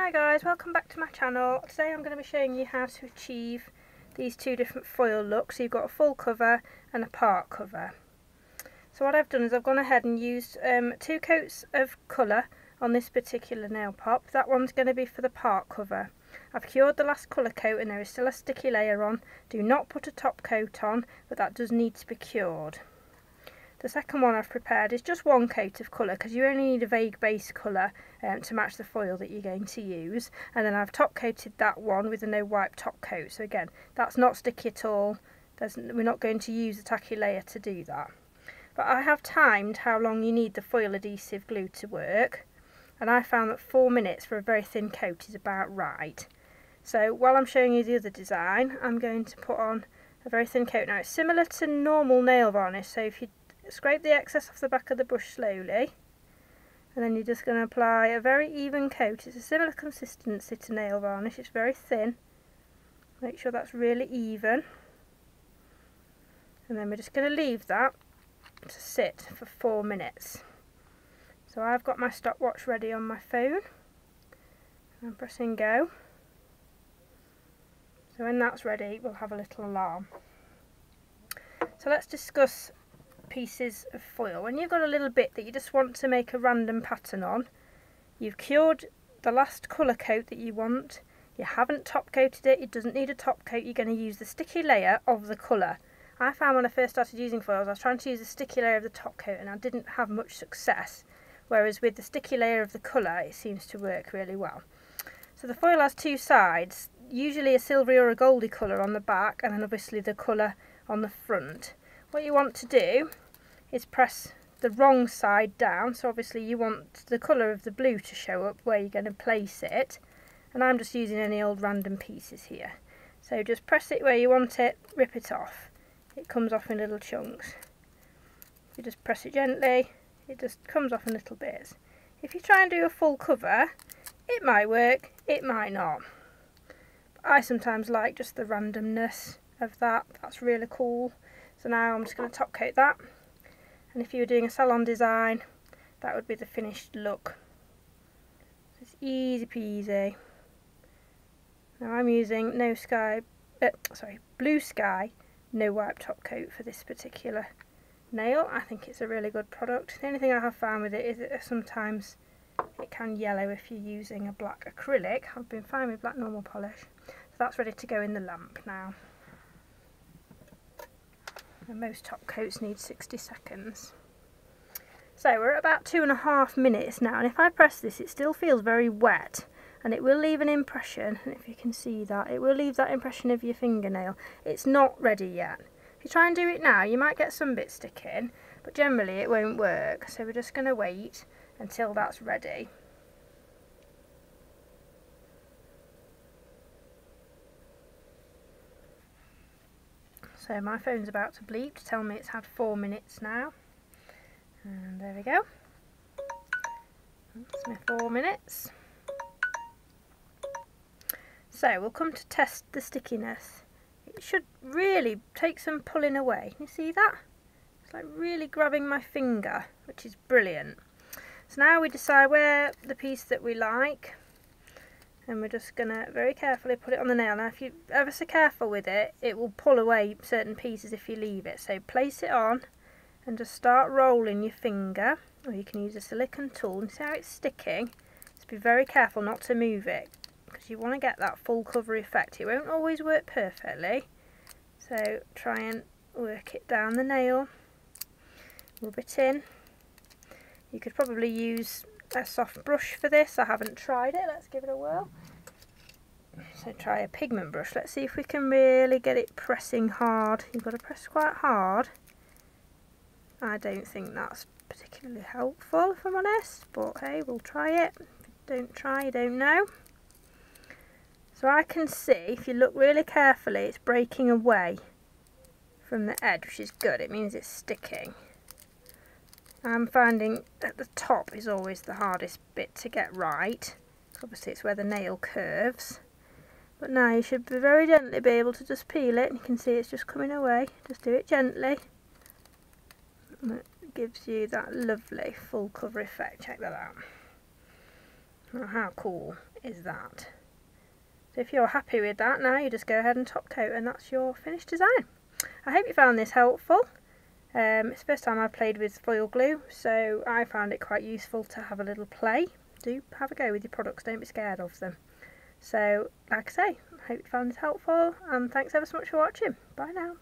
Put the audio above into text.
Hi guys, welcome back to my channel. Today I'm going to be showing you how to achieve these two different foil looks. So you've got a full cover and a part cover. So what I've done is I've gone ahead and used 2 coats of colour on this particular nail pop. That one's going to be for the part cover. I've cured the last colour coat and there is still a sticky layer on. Do not put a top coat on, but that does need to be cured. The second one I've prepared is just 1 coat of colour because you only need a vague base colour to match the foil that you're going to use, and then I've top coated that one with a no wipe top coat. So again, that's not sticky at all. We're not going to use the tacky layer to do that. But I have timed how long you need the foil adhesive glue to work, and I found that 4 minutes for a very thin coat is about right. So while I'm showing you the other design, I'm going to put on a very thin coat. Now it's similar to normal nail varnish, so if you scrape the excess off the back of the brush slowly, and then you're just going to apply a very even coat. It's a similar consistency to nail varnish, it's very thin. Make sure that's really even, and then we're just going to leave that to sit for 4 minutes. So I've got my stopwatch ready on my phone, and I'm pressing go. So when that's ready, we'll have a little alarm. So let's discuss pieces of foil. When you've got a little bit that you just want to make a random pattern on, you've cured the last colour coat that you want, you haven't top coated it, it doesn't need a top coat, you're going to use the sticky layer of the colour. I found when I first started using foils I was trying to use the sticky layer of the top coat and I didn't have much success, whereas with the sticky layer of the colour it seems to work really well. So the foil has 2 sides, usually a silvery or a goldy colour on the back, and then obviously the colour on the front. What you want to do is press the wrong side down, so obviously you want the colour of the blue to show up where you're going to place it, and I'm just using any old random pieces here. So just press it where you want it, rip it off. It comes off in little chunks. You just press it gently, it just comes off in little bits. If you try and do a full cover, it might work, it might not. But I sometimes like just the randomness of that, that's really cool. So now I'm just going to top coat that, and if you were doing a salon design, that would be the finished look. So it's easy peasy. Now I'm using Blue Sky no wipe top coat for this particular nail. I think it's a really good product. The only thing I have found with it is that sometimes it can yellow if you're using a black acrylic. I've been fine with black normal polish. So that's ready to go in the lamp now. And most top coats need 60 seconds. So we're at about 2.5 minutes now, and if I press this it still feels very wet, and it will leave an impression, and if you can see that, it will leave that impression of your fingernail. It's not ready yet. If you try and do it now you might get some bits sticking, but generally it won't work, so we're just going to wait until that's ready. So my phone's about to bleep to tell me it's had 4 minutes now. And there we go. That's my 4 minutes. So we'll come to test the stickiness. It should really take some pulling away. You see that? It's like really grabbing my finger, which is brilliant. So now we decide where the piece that we like, and we're just going to very carefully put it on the nail. Now if you're ever so careful with it, it will pull away certain pieces if you leave it. So place it on and just start rolling your finger, or you can use a silicone tool, and see how it's sticking. Just be very careful not to move it, because you want to get that full cover effect. It won't always work perfectly, so try and work it down the nail, rub it in. You could probably use a soft brush for this. I haven't tried it, let's give it a whirl. So try a pigment brush. Let's see if we can really get it pressing hard. You've got to press quite hard. I don't think that's particularly helpful if I'm honest, but hey, we'll try it. If you don't try, you don't know. So I can see, if you look really carefully, it's breaking away from the edge, which is good, it means it's sticking. I'm finding that the top is always the hardest bit to get right. Obviously it's where the nail curves. But now you should be very gently be able to just peel it, and you can see it's just coming away. Just do it gently. And it gives you that lovely full cover effect. Check that out. Oh, how cool is that. So if you're happy with that, now you just go ahead and top coat and that's your finished design. I hope you found this helpful. It's the first time I've played with foil glue, so I found it quite useful to have a little play. Do have a go with your products, don't be scared of them. So, like I say, I hope you found this helpful, and thanks ever so much for watching. Bye now.